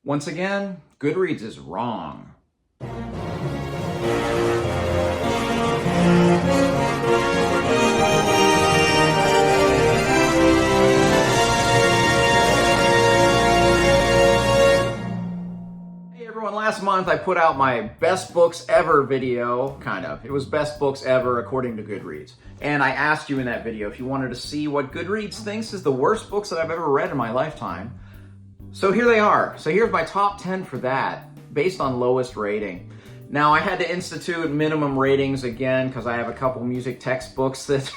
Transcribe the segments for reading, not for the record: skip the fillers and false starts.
Once again, Goodreads is wrong. Hey everyone, last month I put out my best books ever video, kind of. It was best books ever according to Goodreads. And I asked you in that video if you wanted to see what Goodreads thinks is the worst books that I've ever read in my lifetime. So here they are. So here's my top 10 for that, based on lowest rating. Now I had to institute minimum ratings again because I have a couple music textbooks that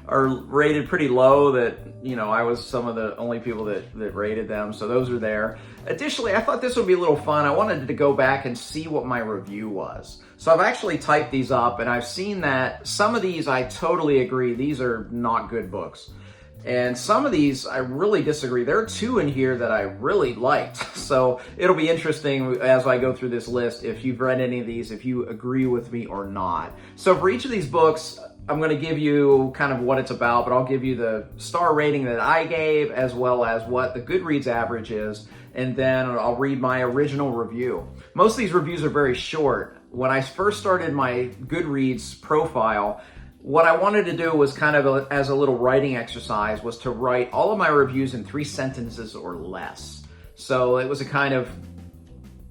are rated pretty low that, I was some of the only people that rated them. So those are there. Additionally, I thought this would be a little fun. I wanted to go back and see what my review was. So I've actually typed these up and I've seen that some of these I totally agree. These are not good books. And some of these, I really disagree. There are two in here that I really liked. So it'll be interesting as I go through this list if you've read any of these, if you agree with me or not. So for each of these books, I'm going to give you kind of what it's about, but I'll give you the star rating that I gave as well as what the Goodreads average is. And then I'll read my original review. Most of these reviews are very short. When I first started my Goodreads profile, what I wanted to do was kind of as a little writing exercise was to write all of my reviews in 3 sentences or less. So it was a kind of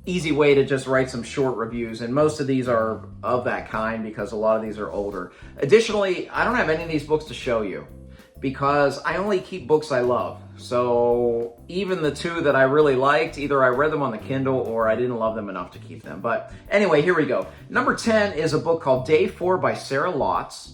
easy way to just write some short reviews, and most of these are of that kind because a lot of these are older. Additionally, I don't have any of these books to show you because I only keep books I love. So even the two that I really liked, either I read them on the Kindle or I didn't love them enough to keep them. But anyway, here we go. Number 10 is a book called Day 4 by Sarah Lotz.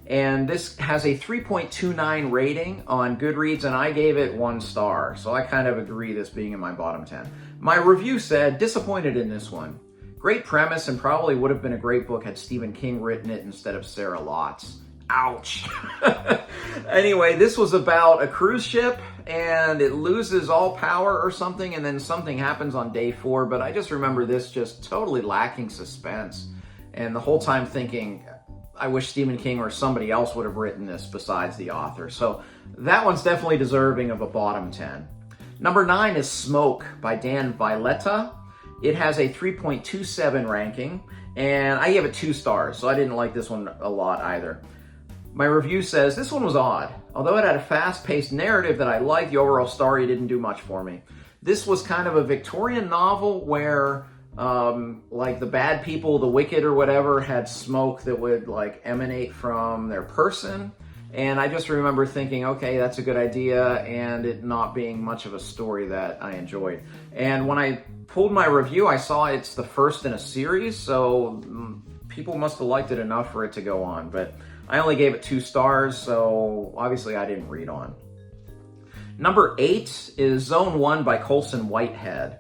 And this has a 3.29 rating on Goodreads, and I gave it 1 star. So I kind of agree this being in my bottom 10. My review said, disappointed in this one. Great premise and probably would have been a great book had Stephen King written it instead of Sarah Lotz. Ouch. Anyway, this was about a cruise ship and it loses all power or something, and then something happens on day 4. But I just remember this just totally lacking suspense. And the whole time thinking, I wish Stephen King or somebody else would have written this besides the author. So that one's definitely deserving of a bottom 10. Number 9 is Smoke by Dan Villetta. It has a 3.27 ranking, and I gave it 2 stars, so I didn't like this one a lot either. My review says, this one was odd. Although it had a fast-paced narrative that I liked, the overall story didn't do much for me. This was kind of a Victorian novel where like the bad people, the wicked or whatever, had smoke that would like emanate from their person. And I just remember thinking, okay, that's a good idea, and it not being much of a story that I enjoyed. And when I pulled my review, I saw it's the first in a series, so people must have liked it enough for it to go on. But I only gave it 2 stars, so obviously I didn't read on. Number 8 is Zone 1 by Colson Whitehead.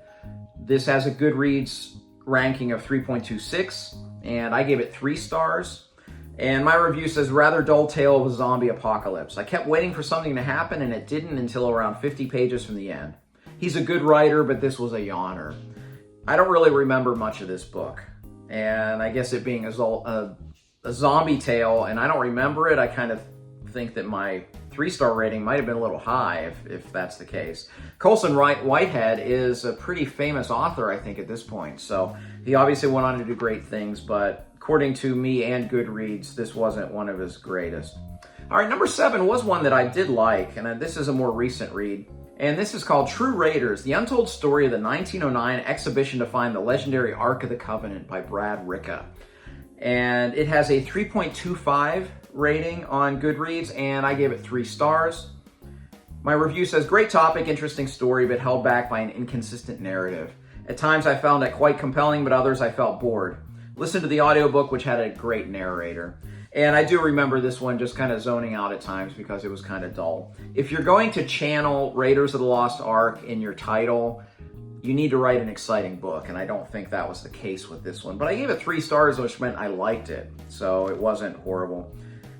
This has a Goodreads ranking of 3.26, and I gave it 3 stars. And my review says, rather dull tale of a zombie apocalypse. I kept waiting for something to happen, and it didn't until around 50 pages from the end. He's a good writer, but this was a yawner. I don't really remember much of this book. And I guess it being a zombie tale, and I don't remember it, I kind of think that my 3-star rating might have been a little high if that's the case. Colson Whitehead is a pretty famous author, I think, at this point. So he obviously went on to do great things, but according to me and Goodreads, this wasn't one of his greatest. All right, number 7 was one that I did like, and this is a more recent read. And this is called True Raiders, The Untold Story of the 1909 Exhibition to Find the Legendary Ark of the Covenant by Brad Ricca. And it has a 3.25 rating on Goodreads, and I gave it 3 stars. My review says, great topic, interesting story, but held back by an inconsistent narrative. At times I found it quite compelling, but others I felt bored. Listen to the audiobook, which had a great narrator. And I do remember this one just kind of zoning out at times because it was kind of dull. If you're going to channel Raiders of the Lost Ark in your title, you need to write an exciting book, and I don't think that was the case with this one. But I gave it 3 stars, which meant I liked it, so it wasn't horrible.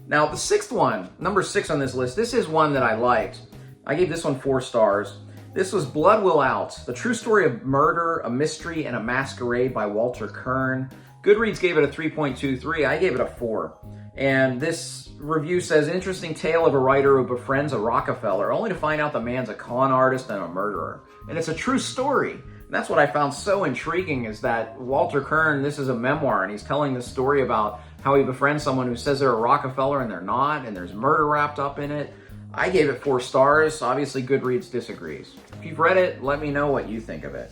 Now, the 6th one, number 6 on this list, this is one that I liked. I gave this one 4 stars. This was Blood Will Out, the true story of murder, a mystery, and a masquerade by Walter Kern. Goodreads gave it a 3.23. I gave it a 4. And this review says, interesting tale of a writer who befriends a Rockefeller, only to find out the man's a con artist and a murderer. And it's a true story. And that's what I found so intriguing, is that Walter Kern, this is a memoir, and he's telling this story about how he befriends someone who says they're a Rockefeller and they're not, and there's murder wrapped up in it. I gave it 4 stars. Obviously, Goodreads disagrees. If you've read it, let me know what you think of it.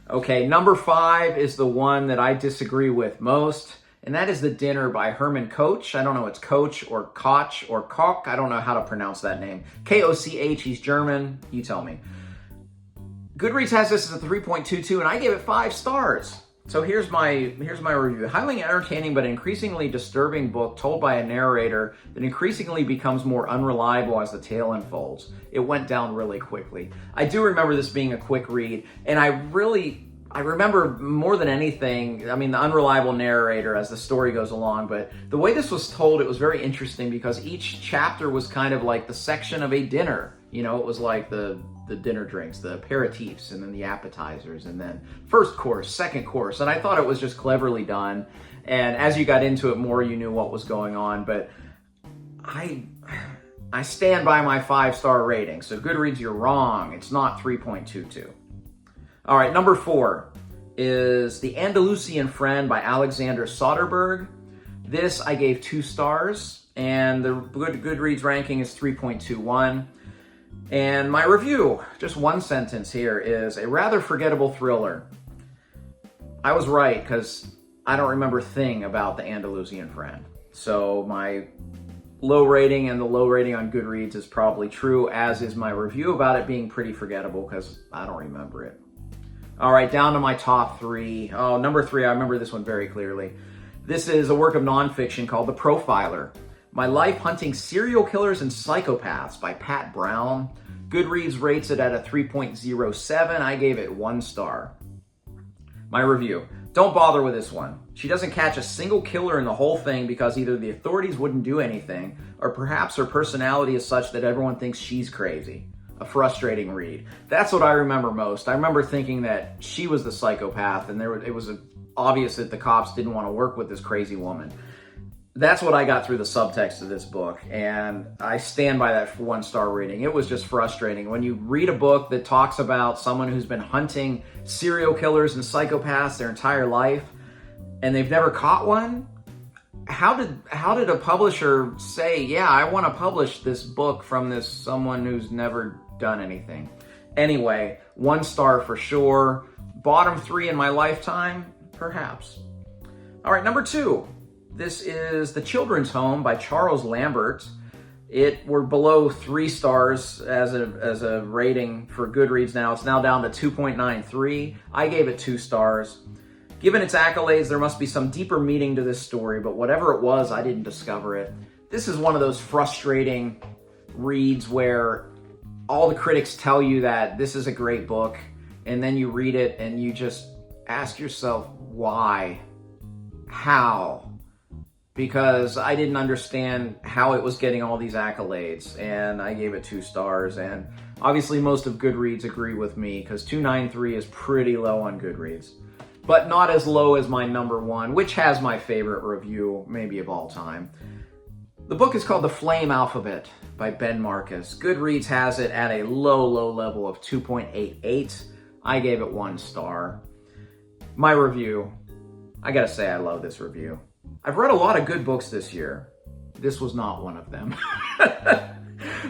Okay, number 5 is the one that I disagree with most, and that is The Dinner by Herman Koch. I don't know, it's Koch or Koch or Koch. I don't know how to pronounce that name. K-O-C-H, he's German. You tell me. Goodreads has this as a 3.22, and I gave it 5 stars. So here's my review. Highly entertaining but increasingly disturbing book told by a narrator that increasingly becomes more unreliable as the tale unfolds. It went down really quickly. I do remember this being a quick read, and I remember more than anything, I mean, the unreliable narrator as the story goes along, but the way this was told, it was very interesting because each chapter was kind of like the section of a dinner. You know, it was like the dinner drinks, the aperitifs, and then the appetizers, and then first course, second course. And I thought it was just cleverly done. And as you got into it more, you knew what was going on. But I stand by my 5-star rating. So Goodreads, you're wrong. It's not 3.22. All right, number 4 is The Andalusian Friend by Alexander Soderbergh. This I gave 2 stars, and the Goodreads ranking is 3.21. And my review, just one sentence here, is a rather forgettable thriller. I was right, because I don't remember a thing about The Andalusian Friend. So my low rating and the low rating on Goodreads is probably true, as is my review about it being pretty forgettable, because I don't remember it. All right, down to my top 3. Oh, number 3, I remember this one very clearly. This is a work of nonfiction called The Profiler. My Life Hunting Serial Killers and Psychopaths by Pat Brown. Goodreads rates it at a 3.07. I gave it 1 star. My review. Don't bother with this one. She doesn't catch a single killer in the whole thing because either the authorities wouldn't do anything, or perhaps her personality is such that everyone thinks she's crazy. A frustrating read. That's what I remember most. I remember thinking that she was the psychopath, and it was obvious that the cops didn't want to work with this crazy woman. That's what I got through the subtext of this book, and I stand by that 1-star rating. It was just frustrating. When you read a book that talks about someone who's been hunting serial killers and psychopaths their entire life, and they've never caught one, how did a publisher say, yeah, I want to publish this book from someone who's never done anything? Anyway, 1 star for sure. Bottom 3 in my lifetime? Perhaps. All right, number 2. This is The Children's Home by Charles Lambert. We're below 3 stars as a rating for Goodreads now. It's now down to 2.93. I gave it 2 stars. Given its accolades, there must be some deeper meaning to this story, but whatever it was, I didn't discover it. This is one of those frustrating reads where all the critics tell you that this is a great book, and then you read it and you just ask yourself, why? How? Because I didn't understand how it was getting all these accolades, and I gave it 2 stars, and obviously most of Goodreads agree with me, because 293 is pretty low on Goodreads, but not as low as my number 1, which has my favorite review, maybe of all time. The book is called The Flame Alphabet by Ben Marcus. Goodreads has it at a low level of 2.88. I gave it 1 star. My review, I gotta say I love this review. I've read a lot of good books this year. This was not one of them.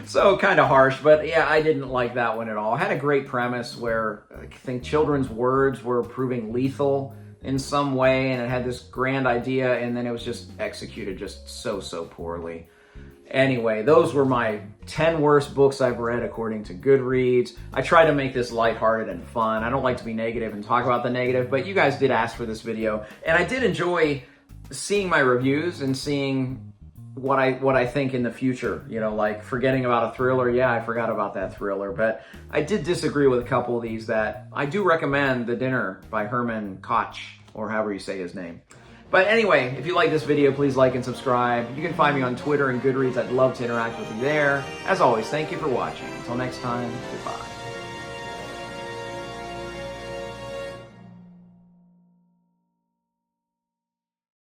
So kind of harsh, but yeah, I didn't like that one at all. It had a great premise where I think children's words were proving lethal in some way, and it had this grand idea, and then it was just executed just so poorly. Anyway, those were my 10 worst books I've read according to Goodreads. I try to make this lighthearted and fun. I don't like to be negative and talk about the negative, but you guys did ask for this video, and I did enjoy seeing my reviews and seeing what I think in the future, you know, like forgetting about a thriller. Yeah, I forgot about that thriller, but I did disagree with a couple of these that I do recommend. The Dinner by Herman Koch, or however you say his name. But anyway, if you like this video, please like and subscribe. You can find me on Twitter and Goodreads. I'd love to interact with you there. As always, thank you for watching. Until next time, goodbye.